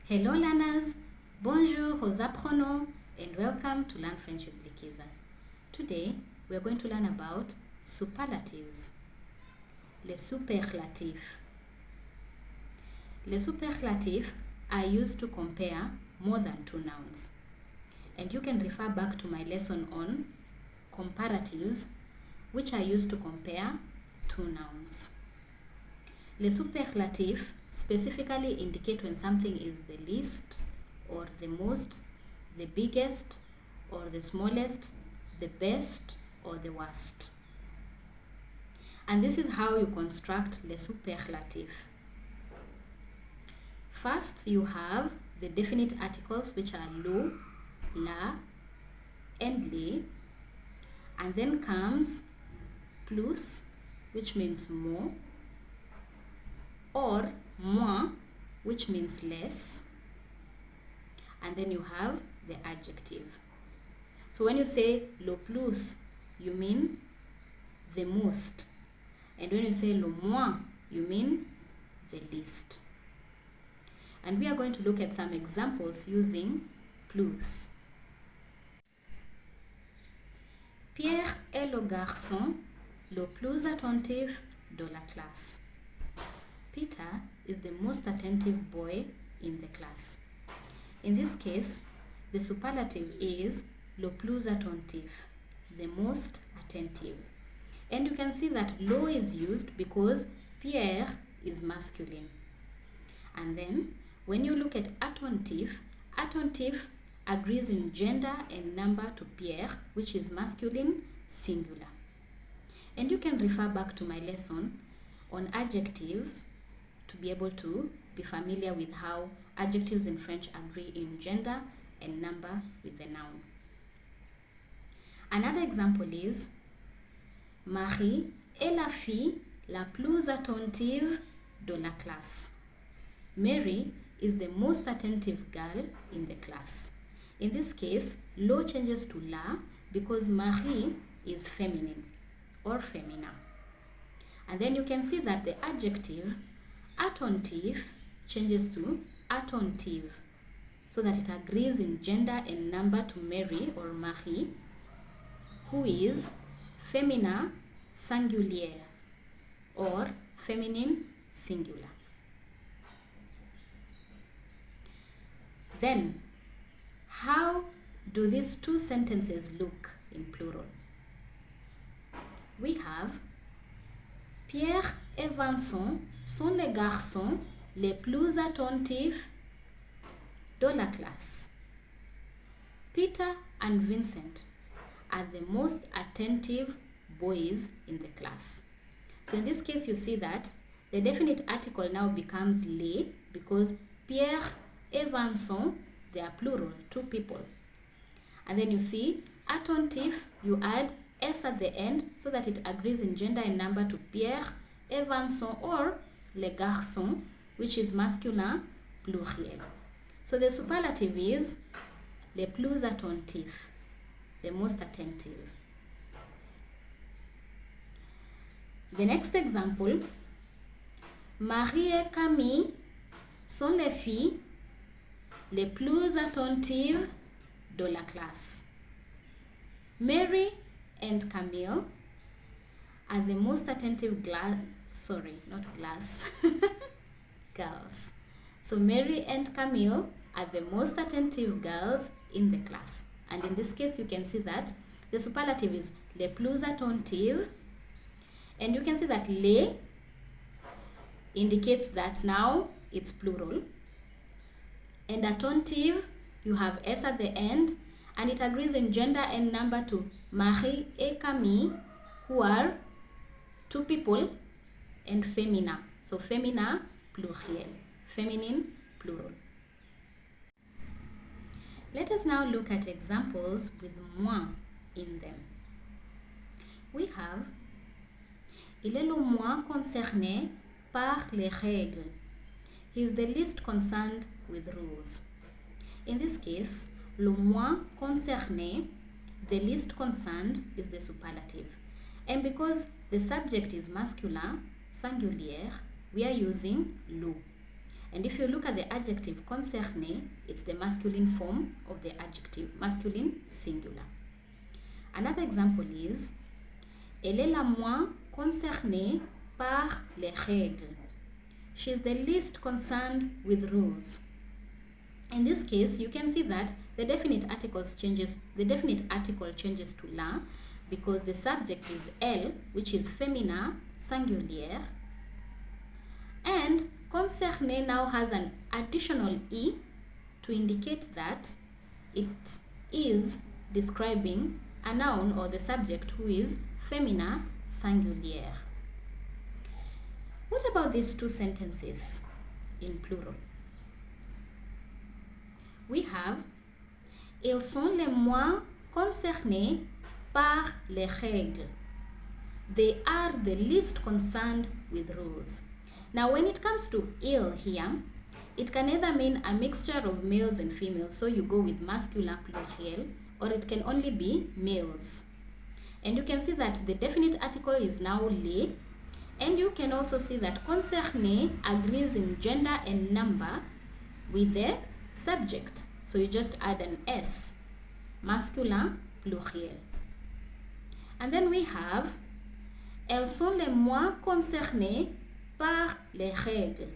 Hello learners, bonjour aux apprenants and welcome to Learn French with Likiza. Today we are going to learn about superlatives. Les superlatifs. Les superlatifs are used to compare more than two nouns. And you can refer back to my lesson on comparatives, which are used to compare two nouns. Les superlatifs specifically indicate when something is the least or the most, the biggest or the smallest, the best or the worst. And this is how you construct les superlatifs. First, you have the definite articles, which are lo, la, and les. And then comes plus, which means more, or moins, which means less, and then you have the adjective. So when you say le plus, you mean the most, and when you say le moins, you mean the least. And we are going to look at some examples using plus. Pierre est le garçon le plus attentif de la classe. Peter is the most attentive boy in the class. In this case, the superlative is le plus attentif, the most attentive. And you can see that lo is used because Pierre is masculine. And then, when you look at attentif, attentif agrees in gender and number to Pierre, which is masculine, singular. And you can refer back to my lesson on adjectives to be able to be familiar with how adjectives in French agree in gender and number with the noun. Another example is Marie est la fille la plus attentive de la classe. Mary is the most attentive girl in the class. In this case, lo changes to la because Marie is feminine or femina. And then you can see that the adjective attentive changes to attentive so that it agrees in gender and number to Mary or Marie, who is femina singulière or feminine singular. Then, how do these two sentences look in plural? We have Pierre et Vincent sont les garçons les plus attentifs de la classe. Peter and Vincent are the most attentive boys in the class. So in this case, you see that the definite article now becomes les because Pierre et Vincent, they are plural, two people. And then you see attentif, you add s at the end so that it agrees in gender and number to Pierre et Vincent or les garçons, which is masculin pluriel. So the superlative is le plus attentif, the most attentive. The next example, Marie et Camille sont les filles les plus attentives de la classe. Mary and Camille are the most attentive girls. So Mary and Camille are the most attentive girls in the class. And in this case, you can see that the superlative is les plus attentives. And you can see that les indicates that now it's plural. And attentive, you have s at the end, and it agrees in gender and number to Marie et Camille, who are two people, and femina. So femina pluriel, feminine plural. Let us now look at examples with moins in them. We have il est le moins concerné par les règles. He is the least concerned with rules. In this case, le moins concerné, the least concerned, is the superlative. And because the subject is masculine, singulière, we are using le. And if you look at the adjective concerné, it's the masculine form of the adjective, masculine singular. Another example is, elle est la moins concernée par les règles. She is the least concerned with rules. In this case, you can see that the definite article changes to la because the subject is elle, which is féminin singulier, and concerné now has an additional e to indicate that it is describing a noun or the subject who is féminin singulier. What about these two sentences in plural? We have, ils sont les moins concernés par les règles. They are the least concerned with rules. Now, when it comes to il here, it can either mean a mixture of males and females, so you go with masculine pluriel, or it can only be males. And you can see that the definite article is now les, and you can also see that concerné agrees in gender and number with the subject. So you just add an s, masculin pluriel. And then we have, elles sont les moins concernées par les règles.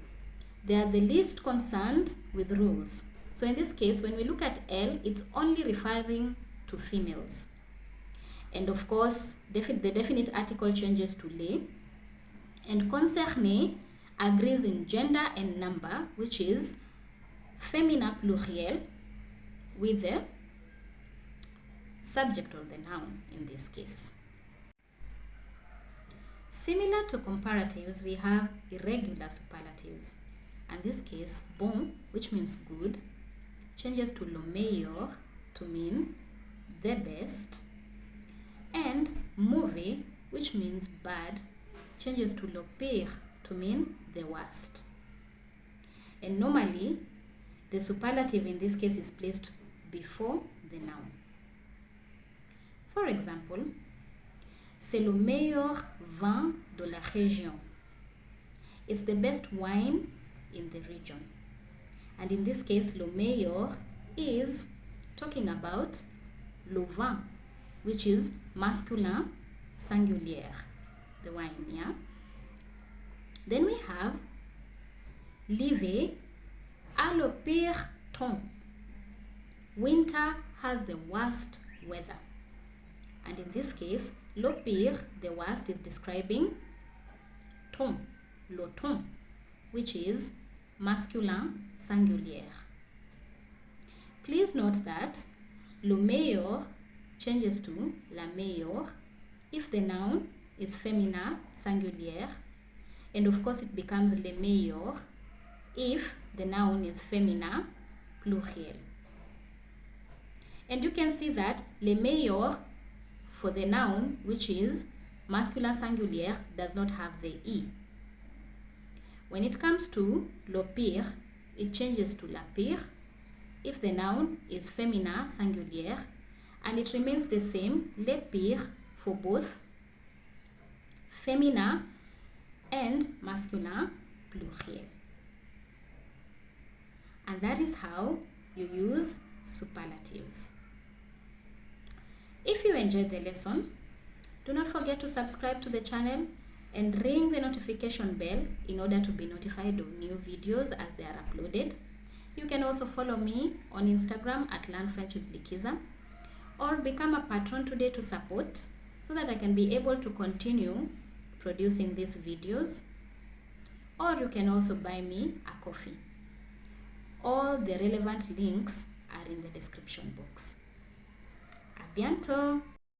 They are the least concerned with rules. So in this case, when we look at elle, it's only referring to females. And of course, the definite article changes to les. And concerné agrees in gender and number, which is féminin pluriel with the subject or the noun in this case. Similar to comparatives, we have irregular superlatives. In this case, bon, which means good, changes to le meilleur to mean the best, and mauvais, which means bad, changes to le pire to mean the worst. And normally, the superlative in this case is placed before the noun. For example, c'est le meilleur vin de la région. It's the best wine in the region. And in this case, le meilleur is talking about le vin, which is masculin singulier, the wine, yeah? Then we have l'hiver a le pire temps. Winter has the worst weather. And in this case, le pire, the worst, is describing temps, le temps, which is masculin singulier. Please note that le meilleur changes to la meilleure if the noun is féminin singulier, and of course it becomes le meilleur if the noun is féminin pluriel. And you can see that le meilleur for the noun, which is masculin singulier, does not have the e. When it comes to le pire, it changes to la pire if the noun is féminin singulier, and it remains the same, le pire, for both féminin and masculin pluriel. And that is how you use superlatives. If you enjoyed the lesson, do not forget to subscribe to the channel and ring the notification bell in order to be notified of new videos as they are uploaded. You can also follow me on Instagram at Learn French with Likiza, or become a patron today to support so that I can be able to continue producing these videos, or you can also buy me a coffee. All the relevant links are in the description box. A bientôt!